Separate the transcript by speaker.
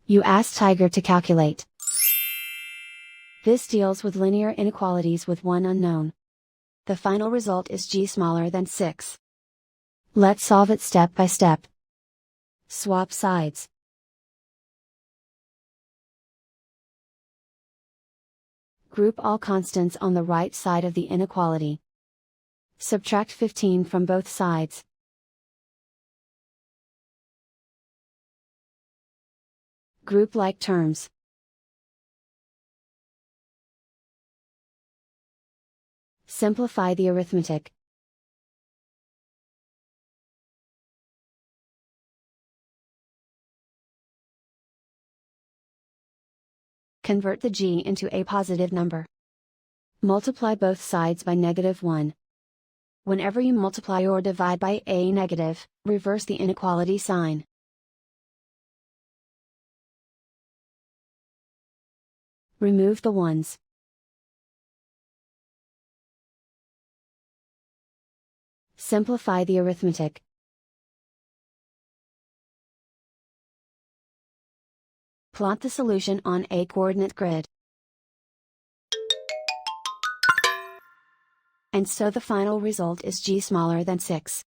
Speaker 1: You ask Tiger to calculate. This deals with linear inequalities with one unknown. The final result is g smaller than 6. Let's solve it step by step. Swap sides. Group all constants on the right side of the inequality. Subtract 15 from both sides. Group like terms. Simplify the arithmetic. Convert the g into a positive number. Multiply both sides by -1. Whenever you multiply or divide by a negative, reverse the inequality sign. Remove the ones. Simplify the arithmetic. Plot the solution on a coordinate grid. And so the final result is g smaller than 6.